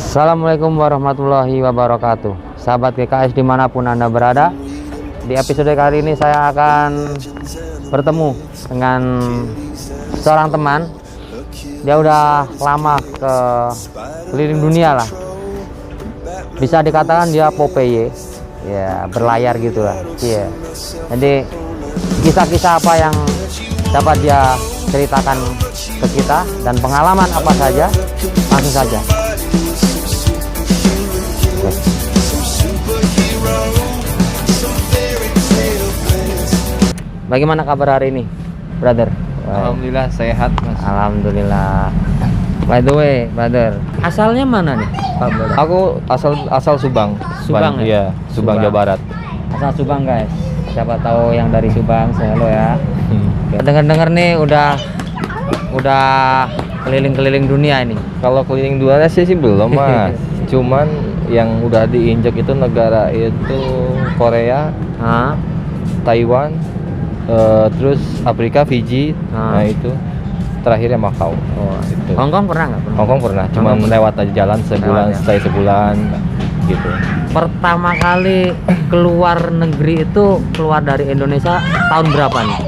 Assalamualaikum warahmatullahi wabarakatuh. Sahabat GKS dimanapun Anda berada, di episode kali ini saya akan bertemu dengan seorang teman. Dia udah lama ke keliling dunia lah, bisa dikatakan dia Popeye ya, berlayar gitu lah. Iya. Jadi kisah-kisah apa yang dapat dia ceritakan ke kita dan pengalaman apa saja, langsung saja. Bagaimana kabar hari ini, brother? Alhamdulillah sehat, Mas. Alhamdulillah. By the way, brother, asalnya mana nih, Pak brother? Aku asal Subang. Subang ya? Iya, Subang, Jawa Barat. Asal Subang, guys. Siapa tahu yang dari Subang, saya halo ya. Dengar-dengar nih udah keliling-keliling dunia ini. Kalau keliling dunia sih belum, Mas. Cuman yang udah diinjak itu negara itu Korea, Taiwan, terus Afrika, Fiji, nah itu terakhirnya Macau. Oh, itu. Hongkong pernah nggak? Hongkong pernah, cuman lewat aja jalan sebulan, Lewat, ya? stay sebulan gitu. Pertama kali keluar negeri itu keluar dari Indonesia tahun berapa nih?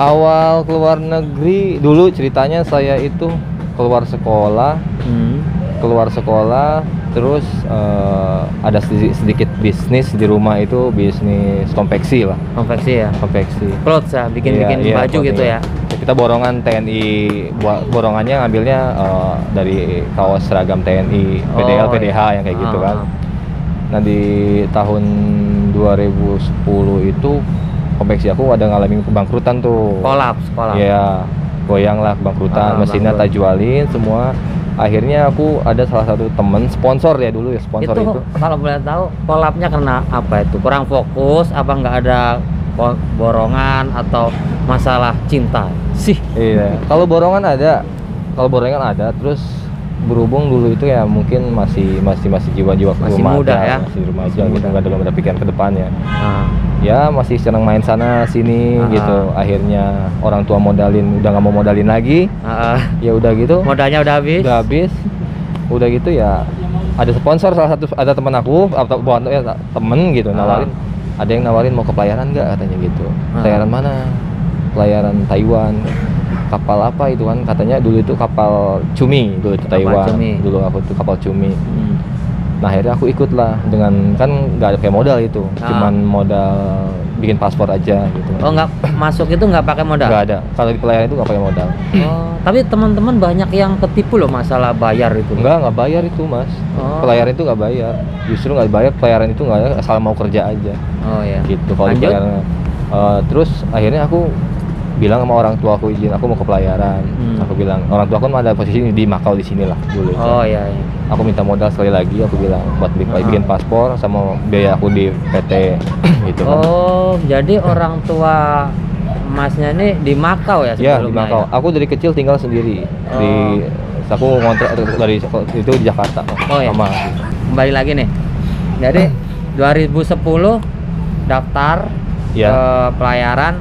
Awal keluar negeri dulu ceritanya saya itu keluar sekolah. Keluar sekolah terus ada sedikit bisnis di rumah, itu bisnis konveksi lah. Konveksi ya? Konveksi Clothes ya, bikin Iya, baju gitu ya? Kita borongan TNI, borongannya ngambilnya dari kaos seragam TNI, PDL, PDH yang kayak gitu kan. Nah di tahun 2010 itu konveksi aku ada ngalamin kebangkrutan tuh. Kolaps. Iya, goyang lah, kebangkrutan, mesinnya tak jualin semua. Akhirnya aku ada salah satu temen sponsor ya dulu ya, sponsor itu. Kalau boleh tahu kolapsnya karena apa itu? Kurang fokus, apa nggak ada borongan atau masalah cinta sih? Iya, kalau borongan ada, terus berhubung dulu itu ya mungkin masih jiwa-jiwa Masih muda ya? masih remaja gitu, nggak ada pikiran ke depannya. Ya masih senang main sana sini gitu. Akhirnya orang tua modalin, udah nggak mau modalin lagi. Ya udah gitu. Modalnya udah habis. Udah gitu ya. Ada sponsor, salah satu ada teman aku atau bukan ya, temen gitu nawarin. Ada yang nawarin mau ke pelayaran nggak katanya gitu. Pelayaran mana? Pelayaran Taiwan. Kapal apa itu kan? Katanya dulu itu kapal Cumi dulu itu Taiwan. Dulu aku tuh kapal Cumi. Nah akhirnya aku ikut lah, dengan kan nggak ada kayak modal itu, cuman modal bikin paspor aja gitu. Oh nggak masuk itu nggak pakai modal? Nggak ada, kalau di pelayaran itu nggak pakai modal. Oh, tapi teman-teman banyak yang ketipu loh masalah bayar itu. Nggak bayar itu Mas. Pelayaran itu nggak bayar, justru nggak bayar, pelayaran itu nggak, asal mau kerja aja. Oh ya. Gitu kalau di pelayaran. Terus akhirnya aku bilang sama orang tua aku, izin aku mau ke pelayaran. Aku bilang orang tua aku kan ada posisi di Macau di sini lah dulu. Oh iya. Aku minta modal sekali lagi, aku bilang buat bikin paspor sama biaya aku di PT gitu kan. Oh, jadi orang tua Masnya ini di Macau ya sebelumnya? Iya, di Macau. Aku dari kecil tinggal sendiri. Aku ngontrak dari itu di Jakarta. Sama. Kembali lagi nih. Jadi 2010 daftar ke pelayaran.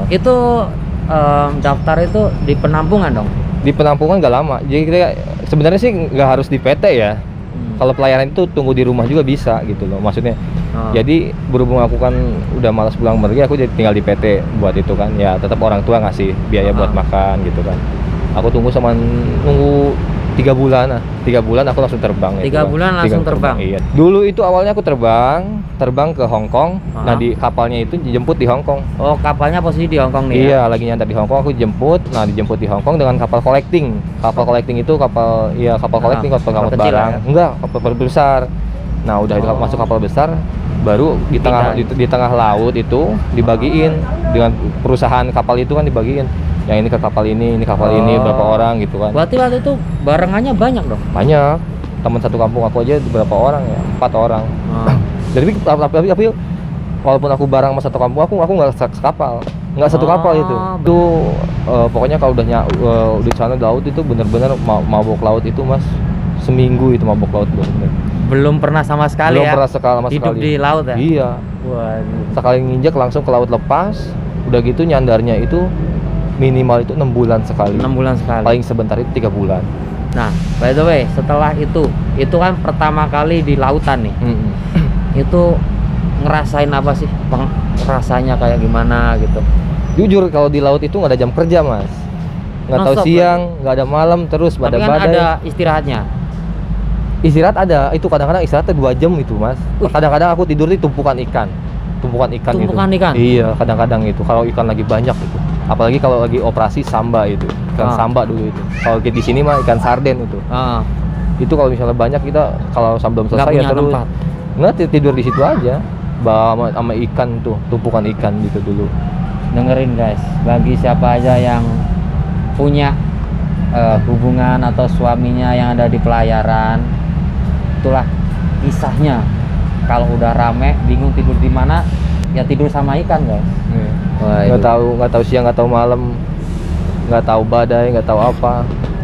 Itu daftar itu di penampungan dong? Di penampungan nggak lama, jadi kita sebenarnya sih nggak harus di PT ya. Kalau pelayaran itu tunggu di rumah juga bisa gitu loh, maksudnya. Jadi berhubung aku kan udah malas pulang pergi, aku jadi tinggal di PT buat itu kan, ya tetap orang tua ngasih biaya buat makan gitu kan. Aku nunggu 3 bulan lah, 3 bulan aku langsung terbang. 3 bulan langsung terbang? Iya. Dulu itu awalnya aku terbang ke Hong Kong. Nah di kapalnya itu dijemput di Hong Kong. Oh kapalnya posisi di Hong Kong nih? Iya, lagi nyantar di Hong Kong, aku dijemput. Nah dijemput di Hong Kong dengan kapal collecting. Kapal collecting itu kapal collecting, kapal ngangkut barang. Enggak, kapal besar. Nah udah itu masuk kapal besar, baru di tengah laut itu dibagiin dengan perusahaan kapal itu kan dibagiin. Yang ini ke kapal ini kapal ini, berapa orang gitu kan. Berarti waktu itu barengannya banyak dong? Banyak. Teman satu kampung aku aja berapa orang ya? 4 orang. Tapi walaupun aku bareng sama satu kampung, aku nggak sekapal. Nggak satu kapal itu. Itu pokoknya kalau udah di sana di laut itu bener-bener mabok laut itu Mas. Seminggu itu mabok laut bener-bener. Belum pernah sama sekali hidup di laut ya? Iya. Sekali nginjek langsung ke laut lepas. Udah gitu nyandarnya itu minimal itu 6 bulan sekali. 6 bulan sekali. Paling sebentar itu 3 bulan. Nah, by the way, setelah itu kan pertama kali di lautan nih. Itu ngerasain apa sih? Rasanya kayak gimana gitu? Jujur kalau di laut itu nggak ada jam kerja mas, nggak tahu siang, nggak ada malam, terus tapi kan badai. ada istirahatnya. Istirahat ada, itu kadang-kadang istirahatnya 2 jam itu mas. Kadang-kadang aku tidur di tumpukan ikan gitu. Ikan? Iya, kadang-kadang itu kalau ikan lagi banyak itu. Apalagi kalau lagi operasi samba itu, ikan samba dulu itu. Kalau di sini mah ikan sarden itu. Itu kalau misalnya banyak kita kalau belum selesai ya terus nggak tidur di situ aja, bawa sama ikan tuh, tumpukan ikan gitu dulu. Dengerin guys, bagi siapa aja yang punya hubungan atau suaminya yang ada di pelayaran, itulah kisahnya. Kalau udah rame, bingung tidur di mana, ya tidur sama ikan guys. Nggak tahu siang, nggak tahu malam, nggak tahu badai, nggak tahu apa.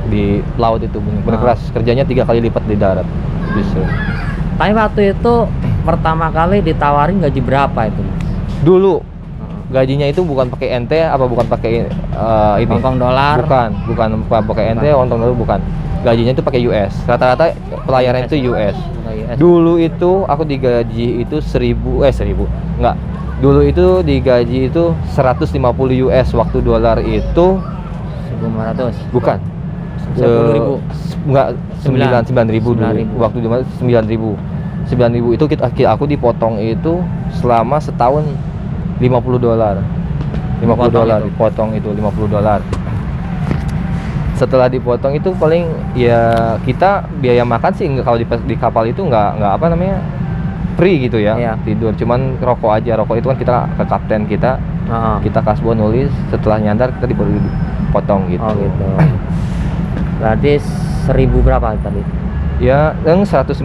Di laut itu bener keras, kerjanya 3 kali lipat di darat bisa. Tapi waktu itu pertama kali ditawarin gaji berapa itu mas? Dulu gajinya itu bukan pakai NT apa bukan pakai ini Hongkong dolar? Bukan pakai NT, Hongkong dolar bukan. Gajinya itu pakai US. Rata-rata pelayaran itu US. Dulu itu aku digaji itu 1000 enggak. Dulu itu digaji itu 150 US, waktu dolar itu 1.500. Bukan. 10.000. Enggak, 9.000 dulu. Waktu di 9.000. 9.000 itu aku dipotong itu selama setahun $50. $50 dipotong itu $50. Setelah dipotong itu paling ya kita biaya makan sih kalau di kapal itu nggak apa namanya free gitu ya. Tidur cuman rokok aja, rokok itu kan kita ke kapten kita kita kasbon nulis, setelah nyandar kita dipotong gitu. Gitu. Berarti 1.000 berapa tadi? Ya, yang 150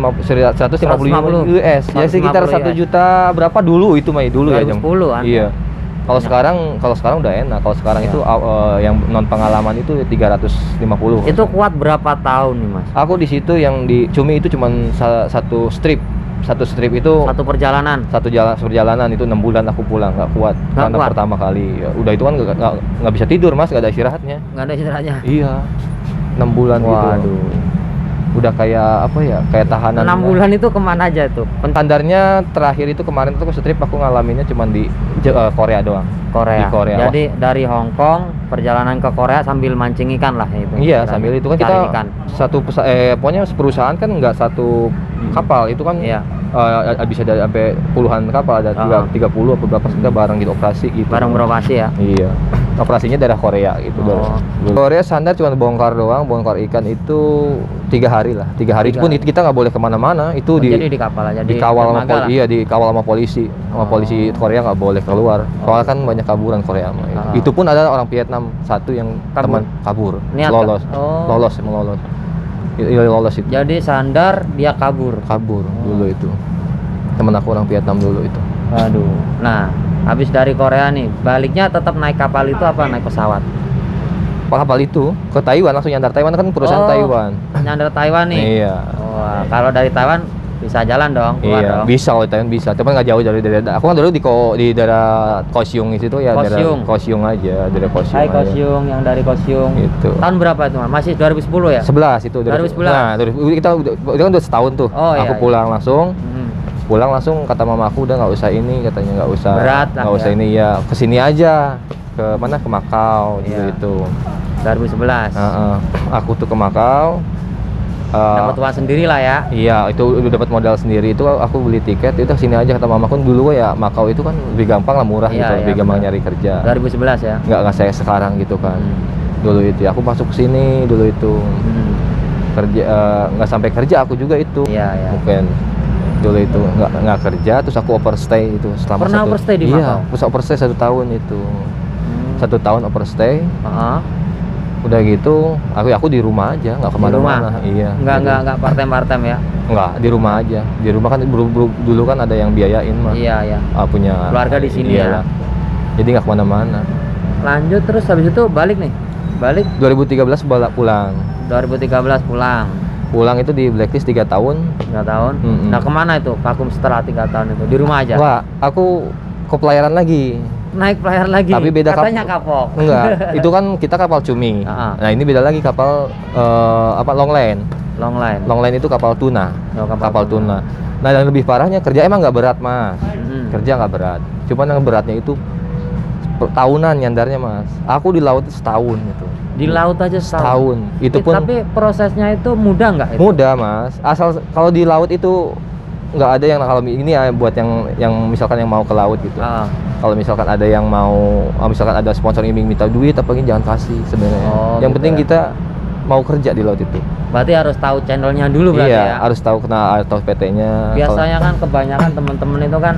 US. Ya sekitar 1 juta berapa dulu itu Mai dulu 2010 ya. Iya. Kalau sekarang udah enak. Kalau sekarang itu yang non pengalaman itu 350. Itu kuat berapa tahun nih mas? Aku di situ yang di Cumi itu cuman satu strip itu satu perjalanan itu 6 bulan aku pulang, nggak kuat karena pertama kali ya, udah itu kan nggak bisa tidur mas, nggak ada istirahatnya. Iya, 6 bulan. Gitu. Udah kayak apa ya, kayak tahanan. 6 bulan itu kemana aja tuh? Standarnya terakhir itu kemarin tuh strip aku ngalaminnya cuman di Korea doang. Di Korea. Jadi dari Hong Kong perjalanan ke Korea sambil mancing ikan lah itu. Iya, sambil itu kan kita ikan. Pokoknya perusahaan kan nggak satu kapal itu kan. Bisa dari sampai puluhan kapal, ada 30 atau berapa kita bareng gitu operasi gitu. Bareng beroperasi ya? Iya. Operasinya daerah Korea gitu. Korea standar cuma bongkar doang, ikan itu 3 hari lah. 3 hari itu pun kita nggak boleh kemana-mana. Itu jadi di kapal aja. Dikawal sama polisi. Iya, dikawal sama polisi. Sama polisi Korea nggak boleh keluar. Soalnya kan banyak kaburan Korea. Itu pun ada orang Vietnam satu yang teman kabur. Lolos. Lolos itu. Jadi sandar dia kabur dulu itu. Temen aku orang Vietnam dulu itu. Waduh. Nah, habis dari Korea nih, baliknya tetap naik kapal itu apa naik pesawat? Kapal itu ke Taiwan, langsung nyandar Taiwan, kan perusahaan Taiwan. Nyandar Taiwan nih. Iya. Kalau dari Taiwan bisa jalan dong, dong. Bisa, kalau Taiwan bisa. Tapi nggak jauh dari daerah. Aku kan dulu di daerah Kaohsiung di situ ya, daerah Kaohsiung aja, daerah Kaohsiung. Hai Kaohsiung, yang dari Kaohsiung. Itu. Tahun berapa itu, Mas? Masih 2010 ya? 11 itu. 2011. Nah, kita udah setahun tuh. Aku pulang langsung. Pulang langsung, kata mamaku udah nggak usah ini, katanya nggak usah. Berat lah. Nggak usah ini ya. Kesini aja. Ke mana? Ke Makau gitu. 2011. Aku tuh ke Makau. Dapat uang sendiri lah ya. Iya, itu udah dapat modal sendiri. Itu aku beli tiket, itu sini aja kata mamaku. Dulu ya Makau itu kan lebih gampang lah, murah gitu, lebih gampang nyari kerja. 2011 ya. Nggak saya sekarang gitu kan. Dulu itu aku masuk ke sini dulu itu. Kerja nggak sampai kerja aku juga itu. Mungkin dulu itu nggak kerja, terus aku overstay itu selama Pernah overstay di Makau? Iya, terus overstay 1 tahun itu. 1 tahun overstay. Udah gitu, aku di rumah aja, nggak kemana-mana. Iya. Nggak part-time ya? Nggak, di rumah aja. Di rumah kan dulu kan ada yang biayain mah. Iya. Punya keluarga di sini ya. Jadi nggak kemana-mana. Lanjut terus habis itu balik nih. 2013 pulang. 2013 pulang. Pulang itu di blacklist 3 tahun. 3 tahun. Nah kemana itu? Vakum setelah 3 tahun itu? Di rumah aja? Wah, aku ke pelayaran lagi. naik pelayaran lagi. Tapi beda katanya kapok. Enggak, itu kan kita kapal cumi. Nah, ini beda lagi kapal longline. Longline itu kapal tuna. Kapal tuna. Nah, yang lebih parahnya kerja emang nggak berat, Mas. Kerja nggak berat. Cuman yang beratnya itu tahunan nyandarnya, Mas. Aku di laut setahun itu. Di laut aja setahun. Itu pun. Tapi prosesnya itu mudah nggak? Mudah, Mas. Asal kalau di laut itu nggak ada yang kalau ini ya buat yang misalkan yang mau ke laut gitu. Kalau misalkan ada yang mau, misalkan ada sponsor yang minta duit, apa jangan kasih sebenarnya. Yang gitu penting kita mau kerja di laut itu. Berarti harus tahu channelnya dulu berarti ya? Harus tahu tahu PT-nya. Biasanya kan kebanyakan teman-teman itu kan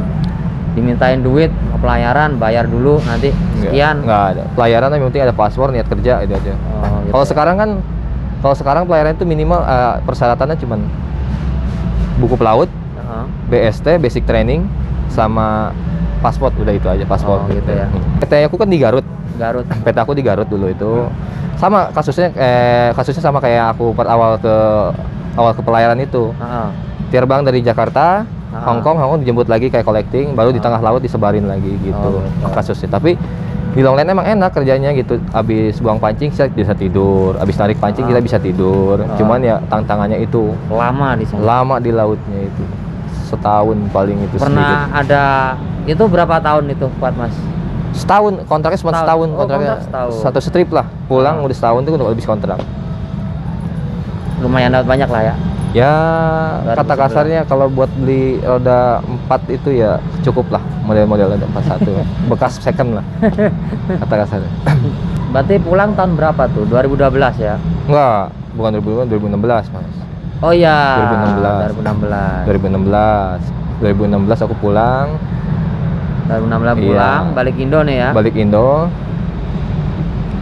dimintain duit pelayaran, bayar dulu nanti sekian. Nggak ada. Pelayaran yang penting ada paspor, niat kerja itu aja. Gitu. Kalau sekarang pelayaran itu minimal persyaratannya cuman buku pelaut, BST, basic training, sama paspor, udah itu aja paspor. Gitu ya. PT aku kan di Garut. PT aku di Garut dulu itu. Sama kasusnya sama kayak aku awal ke pelayaran itu. Terbang dari Jakarta, Hong Kong dijemput lagi kayak collecting, baru di tengah laut disebarin lagi gitu kasusnya. Tapi di longline emang enak kerjanya gitu. Abis buang pancing kita bisa tidur, abis narik pancing kita bisa tidur. Cuman ya tantangannya itu lama di sana. Lama di lautnya itu. Setahun paling itu. Pernah sedikit. Ada itu berapa tahun itu kuat, Mas? Setahun, kontraknya cuma setahun. Kontraknya satu strip lah. Pulang udah setahun itu udah habis kontrak. Lumayan dapat banyak lah ya. Ya, kata kasarnya kalau buat beli roda 4 itu ya cukup lah, model-model roda 41 ya. Bekas second lah, kata kasarnya. Berarti pulang tahun berapa tuh? 2012 ya? Enggak, bukan 2016, Mas. Oh iya, 2016 aku pulang. 2016 pulang, balik Indo nih ya? Balik Indo.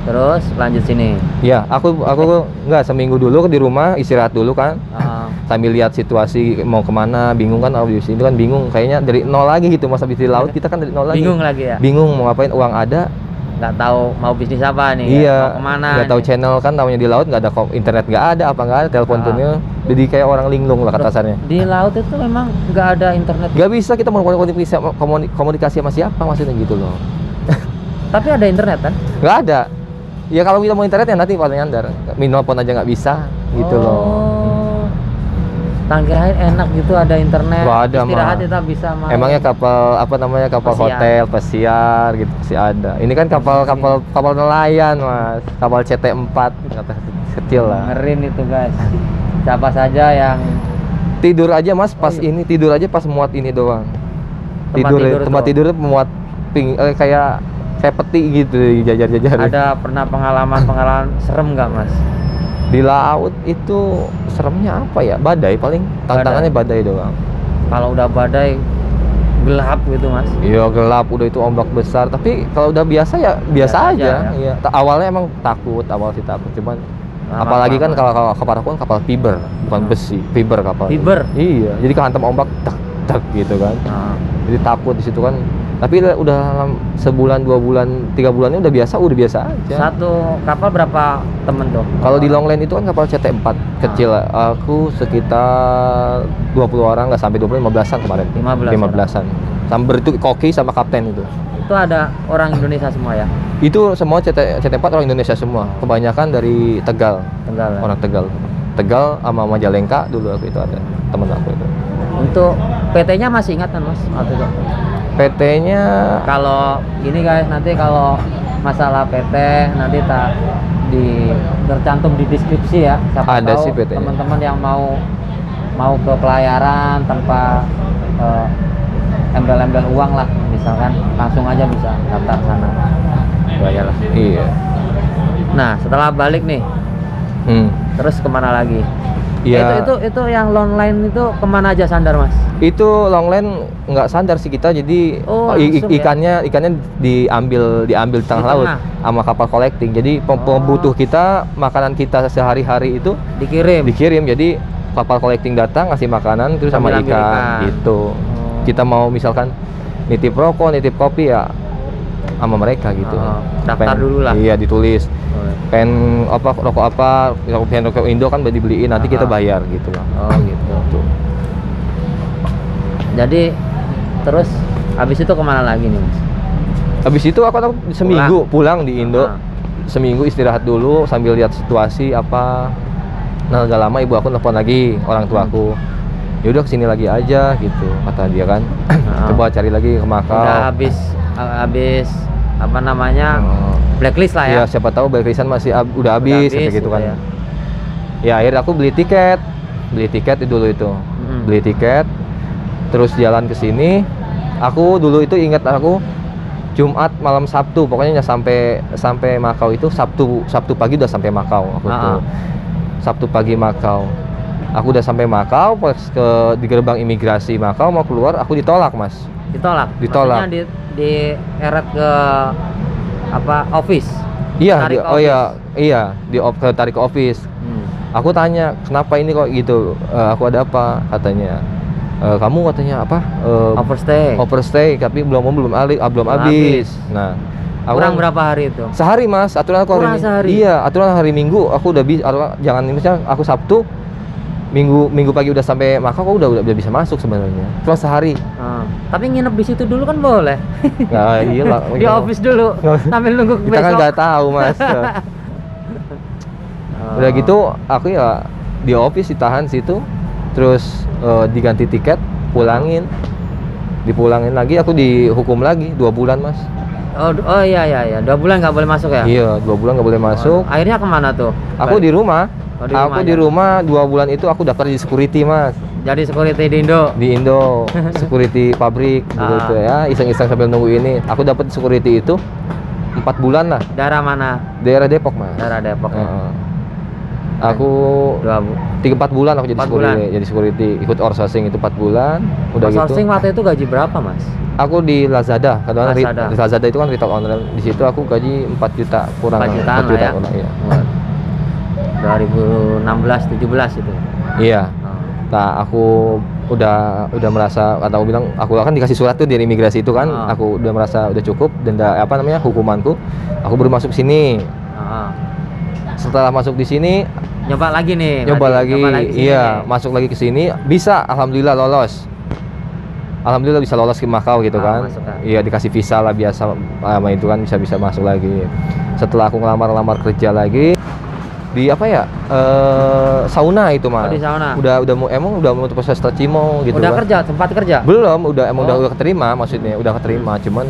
Terus lanjut sini. Iya, aku enggak, seminggu dulu di rumah istirahat dulu kan. Sambil lihat situasi mau kemana, bingung kan, di sini kan bingung, kayaknya dari nol lagi gitu. Mas habis di laut kita kan dari nol lagi. Bingung lagi ya. Bingung mau ngapain, uang ada, nggak tahu mau bisnis apa nih. Iya. Mau kemana? Nggak tahu channel kan, namanya di laut nggak ada internet, nggak ada apa nggak ada telepon punya. Jadi kayak orang linglung lah kata kasarnya. Di laut itu memang nggak ada internet. Nggak bisa kita mau komunikasi sama siapa, maksudnya gitu loh. Tapi ada internet kan? Nggak ada. Ya kalau kita mau internet ya nanti paling nyandar. Minopon aja nggak bisa gitu loh. Tangkirain enak gitu ada internet. Nggak ada, istirahat kita bisa main. Emangnya kapal apa namanya, kapal hotel, pesiar gitu sih ada. Ini kan kapal nelayan, Mas. Kapal CT4 kecil lah. Ngerin itu, guys. Siapa saja yang tidur aja, Mas, pas ini tidur aja pas muat ini doang. Tempat tidur muat kayak peti gitu, jajar-jajar. Ada pernah pengalaman serem nggak, Mas? Di laut itu seremnya apa ya? Badai paling. Tantangannya badai doang. Kalau udah badai gelap gitu, Mas? Iya, gelap, udah itu ombak besar. Tapi kalau udah biasa ya biasa aja. Iya. Awalnya emang takut, cuman apalagi kan kalau kapal aku kan kapal fiber, bukan besi, fiber kapal. Fiber. Iya, jadi kehantam ombak tak gitu kan. Jadi takut di situ kan. Tapi udah sebulan, 2 bulan, 3 bulannya udah biasa aja. Satu kapal berapa temen tuh? Kalau di longline itu kan kapal CT4 kecil. Aku sekitar 20 orang, nggak sampai 20, 15-an kemarin. 15-an. Sambil itu koki sama kapten itu. Itu ada orang Indonesia semua ya? Itu semua CT4 orang Indonesia semua. Kebanyakan dari Tegal. Orang Tegal. Tegal sama Majalengka dulu aku itu ada temen aku itu. Untuk PT-nya masih ingat kan, Mas? Waktu itu? PT-nya kalau ini guys, nanti kalau masalah PT nanti tercantum di deskripsi ya. Siapa ada tahu sih PT-nya. Teman-teman yang mau ke pelayaran tanpa embel-embel uang lah, misalkan langsung aja bisa daftar sana. Itu aja lah. Iya. Nah, setelah balik nih, terus kemana lagi? Iya. Itu yang longline itu kemana aja sandar, Mas? Itu longline nggak sandar sih kita, jadi ikannya diambil di tengah laut sama kapal collecting. Jadi pembutuh kita, makanan kita sehari-hari itu dikirim. Jadi kapal collecting datang ngasih makanan terus sama ikan gitu. Kita mau misalkan nitip rokok, nitip kopi ya sama mereka gitu. Daftar dulu lah. Iya, ditulis. Rokok Indo kan dibeliin, nanti kita bayar gitu lah. Gitu. Jadi terus habis itu kemana lagi nih, Mas? Habis itu aku seminggu pulang di Indo. Seminggu istirahat dulu sambil lihat situasi apa. Nah, gak lama ibu aku nelfon lagi orang tuaku. Ya udah kesini lagi aja gitu kata dia kan. Coba cari lagi ke Makau. Udah habis apa namanya? Blacklist lah ya. Ya siapa tahu blacklistan masih udah habis kayak gitu kan. Ya akhirnya aku beli tiket dulu itu. Beli tiket terus jalan ke sini. Aku dulu itu ingat aku Jumat malam Sabtu, pokoknya sampai Makau itu Sabtu pagi udah sampai Makau aku tuh. Sabtu pagi Makau. Aku udah sampai Makau, pas di gerbang imigrasi Makau mau keluar, aku ditolak, Mas. Ditolak. Maksudnya dieret ke apa? Office. Iya, tarik ke office. Aku tanya, "Kenapa ini kok gitu? Aku ada apa?" katanya. Kamu katanya apa? Overstay, tapi belum habis. Nah, kurang berapa hari itu? Sehari, Mas. Aturan aku sehari. Iya, aturan hari Minggu aku udah bisa. Jangan misalnya aku Sabtu, Minggu pagi udah sampai Makau, aku udah bisa masuk sebenarnya. Cuma sehari. Tapi nginep di situ dulu kan boleh. Nah, iya di office dulu sambil nunggu kita besok. Kan nggak tahu, Mas. Udah gitu aku ya di office ditahan situ, terus diganti tiket, dipulangin lagi, aku dihukum lagi 2 bulan, Mas. Oh iya 2 bulan nggak boleh masuk ya? Iya, 2 bulan nggak boleh masuk. Akhirnya kemana tuh? Aku di rumah. Di rumah 2 bulan itu aku daftar di security, Mas. Jadi security di Indo. Di Indo, security pabrik gitu ya, iseng-iseng sambil nunggu ini. Aku dapat security itu 4 bulan lah. Daerah mana? Daerah Depok, Mas. Daerah Depok. Aku 3-4 bulan aku jadi security, ikut outsourcing itu 4 bulan. Udah outsourcing gitu. waktu itu gaji berapa, Mas? Aku di Lazada, Lazada. Lazada itu kan retail online. Di situ aku gaji 4 juta kurang. 4 jutaan 4 juta ya. kurang, iya. 2016-17 itu. Iya. Nah, aku udah merasa, kata aku bilang, aku kan dikasih surat tuh dari imigrasi itu kan, aku udah merasa udah cukup denda hukumanku. Aku baru masuk sini. Setelah masuk di sini, nyoba lagi nih. Nyoba lagi iya, masuk lagi ke sini, bisa, alhamdulillah lolos. Alhamdulillah bisa lolos ke Makau gitu kan. Iya, dikasih visa lah biasa sama itu kan, bisa masuk lagi. Setelah aku ngelamar kerja lagi di sauna itu, Mas. Di sauna. Udah mau proses tercimo gitu. Udah kan. Sempat kerja? Belum, udah keterima, maksudnya udah keterima, cuman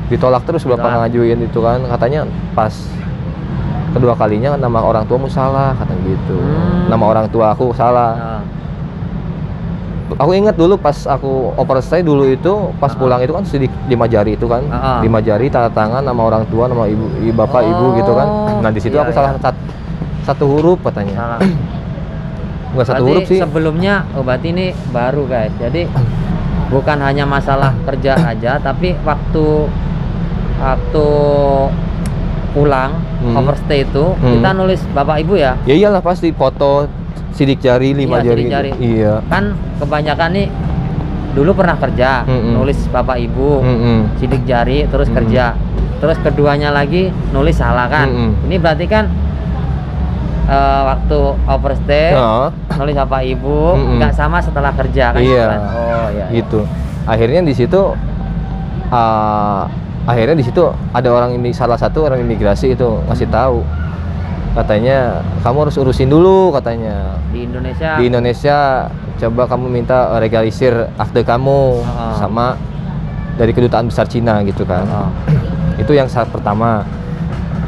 ditolak terus berapa ngajuin itu kan, katanya pas kedua kalinya nama orang tuamu salah, kata gitu. Nama orang tua aku salah. Aku ingat dulu pas aku overstay dulu itu, pas pulang itu kan sidik 5 jari itu kan, 5 jari tanda tangan nama orang tua, nama bapak ibu gitu kan. Nah di situ aku salah satu huruf katanya. Enggak satu huruf sih. Sebelumnya berarti ini baru, guys. Jadi bukan hanya masalah kerja aja, tapi waktu pulang overstay itu kita nulis bapak ibu ya? Ya iyalah, pasti foto sidik jari 5 jari. Iya. Kan kebanyakan nih dulu pernah kerja, nulis bapak ibu, sidik jari terus kerja. Terus keduanya lagi nulis salah kan. Ini berarti kan waktu overstay nulis bapak ibu nggak sama setelah kerja kan? Iya. Oh iya. Gitu. Akhirnya di situ ada salah satu orang imigrasi itu ngasih tahu, katanya kamu harus urusin dulu, katanya di Indonesia coba kamu minta legalisir akte kamu sama dari kedutaan besar Cina gitu kan. Itu yang saat pertama.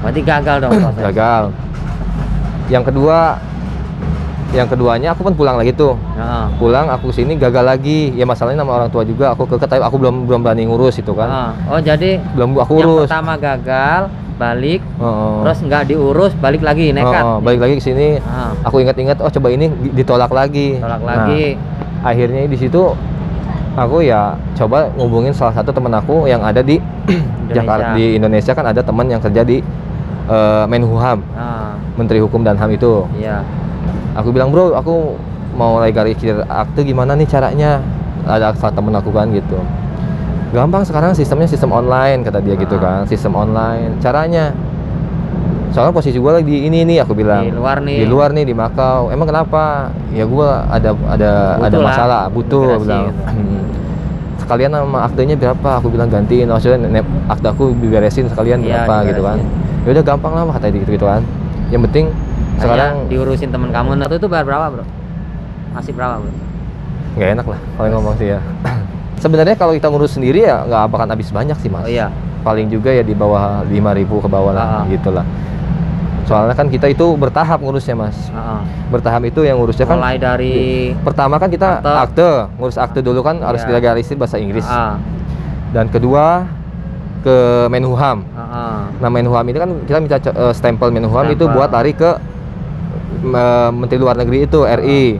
Berarti gagal dong proses. Gagal. Yang keduanya aku kan pulang lagi tuh. Pulang aku sini gagal lagi. Ya masalahnya nama orang tua juga. Aku aku belum berani ngurus itu kan. Oh jadi belum aku urus. Yang pertama gagal, balik, terus nggak diurus, balik lagi nekat. Balik lagi ke sini. Aku ingat-ingat, coba ini ditolak lagi. Akhirnya di situ aku ya coba ngubungin salah satu teman aku yang ada di Jakarta, di Indonesia kan ada teman yang kerja di Menhuham, Menteri Hukum dan HAM itu. Iya. Aku bilang, bro, aku mau legalisir akte, gimana nih caranya? Ada temen aku kan gitu. Gampang sekarang sistemnya sistem online, kata dia gitu kan, sistem online. Caranya, soalnya posisi gue lagi di ini nih, aku bilang. Di luar nih di Makau. Emang kenapa? Ya gue ada masalah, butuh, bilang. sekalian nama aktenya berapa, aku bilang gantiin, maksudnya aktaku diberesin sekalian berapa gitu kan. Ya udah gampang lah kata dia gitu kan. Yang penting sekarang diurusin temen kamu. Nah itu bayar berapa bro? Masih berapa bro? Nggak enak lah kalau ngomong sih ya. Sebenarnya kalau kita ngurus sendiri ya nggak bakal habis banyak sih mas. Oh iya. Paling juga ya di bawah 5.000 ke bawah lah gitulah. Soalnya kan kita itu bertahap ngurusnya mas. Bertahap itu yang ngurusnya kan mulai dari pertama kan kita akte, ngurus akte dulu kan harus dilegalisir bahasa Inggris. Dan kedua ke Menhuham. Nah Menhuham ini kan kita minta stempel Menhuham itu buat lari ke Menteri Luar Negeri itu RI.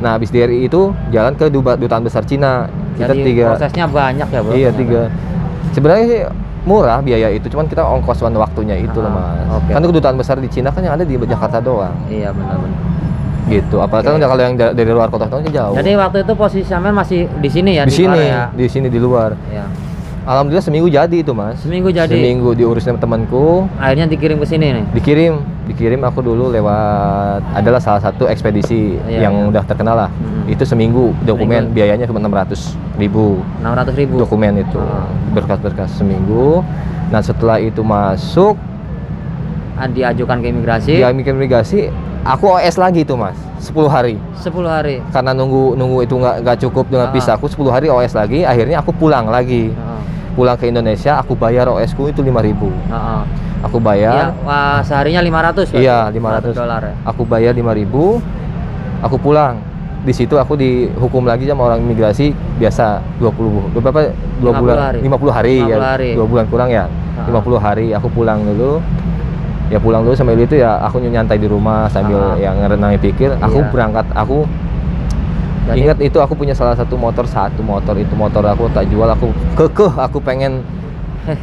Nah habis di RI itu jalan ke Dutaan Besar Cina. Kita jadi prosesnya banyak ya bro. Iya 3. Sebenarnya sih murah biaya itu, cuman kita ongkosan waktunya itu lah mas. Kan kedutaan besar di Cina kan yang ada di Jakarta doang. Iya benar-benar. Gitu. Apalagi kan kalau yang dari luar kota itu jauh. Jadi waktu itu posisi Samen masih di sini ya? Di sini di luar. Iya. Alhamdulillah seminggu jadi itu mas. Seminggu jadi. Seminggu diurusin sama temanku. Akhirnya dikirim ke sini nih. Dikirim aku dulu lewat adalah salah satu ekspedisi yang udah terkenal lah. Itu seminggu dokumen biayanya cuma 600.000. 600.000 dokumen itu berkas-berkas seminggu. Nah setelah itu masuk diajukan ke imigrasi. Aku OS lagi itu mas 10 hari. 10 hari. Karena nunggu itu nggak cukup dengan visa aku 10 hari OS lagi. Akhirnya aku pulang lagi. Pulang ke Indonesia, aku bayar OS ku itu 5.000. Aku bayar. Iya, seharinya 500. Iya, 500 dolar ya. Aku bayar 5.000. Aku pulang. Di situ aku dihukum lagi sama orang imigrasi biasa 50 bulan 50 hari ya. 2 bulan kurang ya. 50 hari aku pulang dulu. Ya pulang dulu sambil itu ya aku nyantai di rumah sambil yang ngerenangin pikir. Aku berangkat, aku ingat itu aku punya salah satu motor itu motor aku tak jual, aku kekeh aku pengen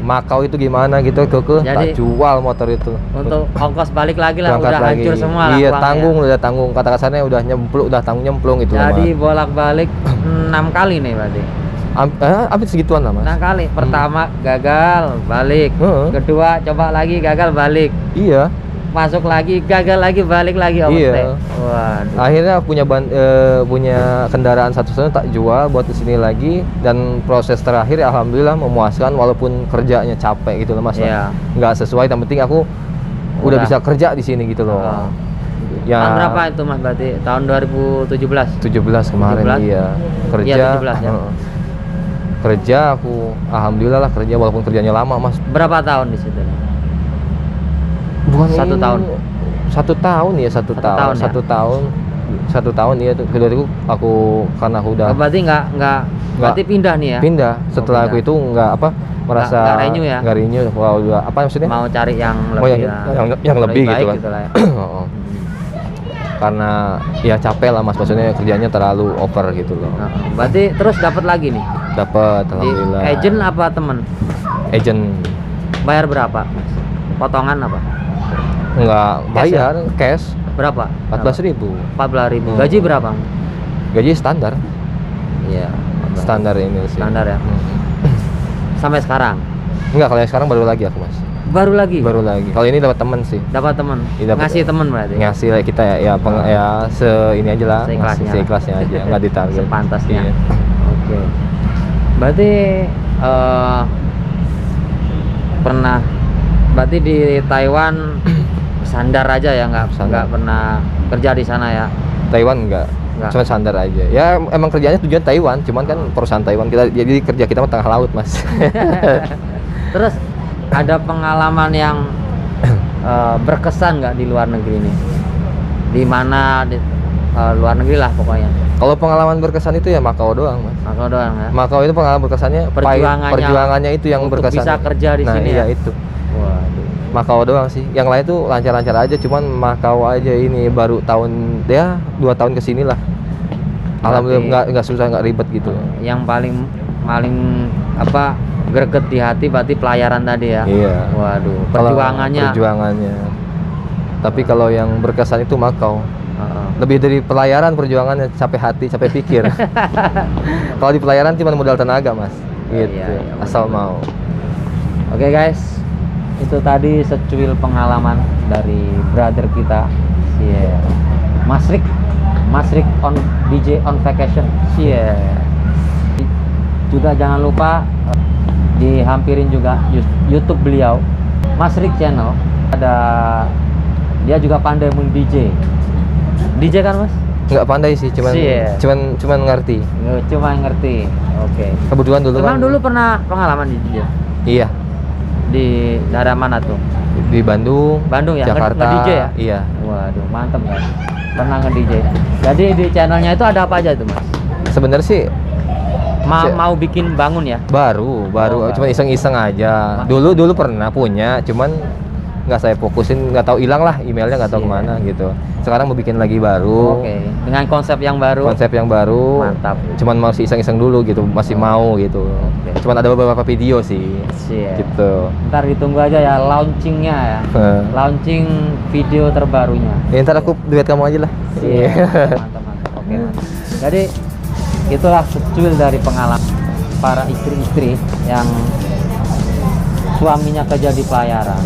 Makau itu gimana gitu kekeh tak jual motor itu. Untuk ongkos balik lagi lah udah hancur semua lah. Iya udah tanggung kata kasarnya udah nyemplung itu. Jadi bolak-balik 6 kali nih berarti. Habis segituan lah mas. 6 kali. Pertama gagal balik. Kedua coba lagi gagal balik. Iya. Masuk lagi gagal lagi balik lagi. Iya. Waduh. Akhirnya punya kendaraan satu-satunya tak jual buat kesini lagi, dan proses terakhir ya, alhamdulillah memuaskan walaupun kerjanya capek gitu loh mas. Iya. Nggak sesuai, yang penting aku udah bisa kerja di sini gitu loh. Ya. Tahun berapa itu mas berarti? Tahun 2017. 17 kemarin 17? iya. Kerja. Iya 17 ya. Kerja aku alhamdulillah lah kerja walaupun kerjanya lama mas. Berapa tahun di situ? Bukan 1 tahun. 1 tahun ya, 1 tahun. Ya? 1 tahun iya. Kedua itu aku karena aku udah. Berarti berarti pindah nih ya? Pindah. Setelah aku itu merasa nggak renew ya? Nggak renew. Wah udah apa maksudnya? Mau cari yang lebih yang lebih gitu kan. Gitu lah ya. Karena ya capek lah mas, maksudnya kerjanya terlalu over gitu loh. Berarti terus dapat lagi nih? Dapat, alhamdulillah. Di agent apa temen? Agent. Bayar berapa mas? Potongan apa? Enggak bayar, cash. Berapa? 14.000. 14.000. Gaji berapa? Gaji standar. Iya. Standar ini sih. Standar ya. Sampai sekarang? Enggak, kalau yang sekarang baru lagi aku mas. Baru lagi. Kalau ini dapat teman sih. Dapat teman. Ngasih teman berarti. Ngasih lah kita ya ini aja lah. Seikhlasnya aja, nggak ditarget. Sepantasnya. Iya. Oke. Berarti pernah. Berarti di Taiwan sandar aja ya, nggak pernah kerja di sana ya? Taiwan enggak. Cuma sandar aja. Ya emang kerjanya tujuan Taiwan, cuman kan perusahaan Taiwan kita, jadi kerja kita tengah laut mas. Terus ada pengalaman yang berkesan nggak di luar negeri ini? Di mana luar negeri lah pokoknya. Kalau pengalaman berkesan itu ya Makau doang mas. Makau doang ya. Makau itu pengalaman berkesannya perjuangannya itu yang untuk berkesan. Bisa kerja di sini iya ya. Itu. Waduh. Makau doang sih. Yang lain tuh lancar-lancar aja, cuman Makau aja ini baru 2 tahun kesini lah. Alhamdulillah nggak susah, nggak ribet gitu. Yang paling greget di hati berarti pelayaran tadi ya. Iya. Waduh, perjuangannya. Tapi kalau yang berkesan itu Makau. Lebih dari pelayaran, perjuangannya capek hati, capek pikir. Kalau di pelayaran cuma modal tenaga mas. Gitu. Iya, asal mau. Oke guys, itu tadi secuil pengalaman dari brother kita, Mas Rik on DJ on vacation. juga jangan lupa dihampirin juga YouTube beliau, Mas Rick Channel. Ada dia juga pandai DJ. DJ kan Mas? Nggak pandai sih, cuman ngerti. Cuma ngerti. Oke. Kebetulan dulu Memang dulu pernah pengalaman di DJ? Iya. Di daerah mana tuh? Di Bandung. Bandung ya? Jakarta. Nge-DJ ya? Iya. Waduh, mantep kan? Pernah nge-DJ. Jadi di channelnya itu ada apa aja tuh Mas? Sebenarnya sih mau bikin bangun ya? Baru, cuma iseng-iseng aja. Dulu pernah punya, cuman nggak saya fokusin, nggak tahu hilang lah emailnya, nggak tahu kemana gitu. Sekarang mau bikin lagi baru. Oke. Dengan konsep yang baru. Mantap. Cuman masih iseng-iseng dulu gitu, masih mau gitu. Cuman ada beberapa video sih. Gitu. Ntar ditunggu aja ya launchingnya ya. Launching video terbarunya. Ya, ntar aku duet kamu aja lah. Mantap. Oke. Jadi itulah secuil dari pengalaman para istri-istri yang suaminya kerja di pelayaran.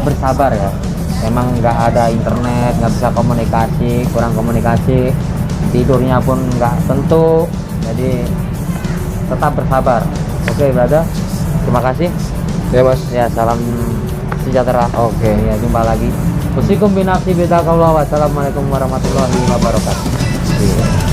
Bersabar ya, emang nggak ada internet, nggak bisa komunikasi, kurang komunikasi, tidurnya pun nggak tentu, jadi tetap bersabar. Oke, brother, terima kasih ya Mas. Ya, salam sejahtera. Oke. Ya, jumpa lagi. Usikum binafsi bitakallah. Wassalamualaikum warahmatullahi wabarakatuh.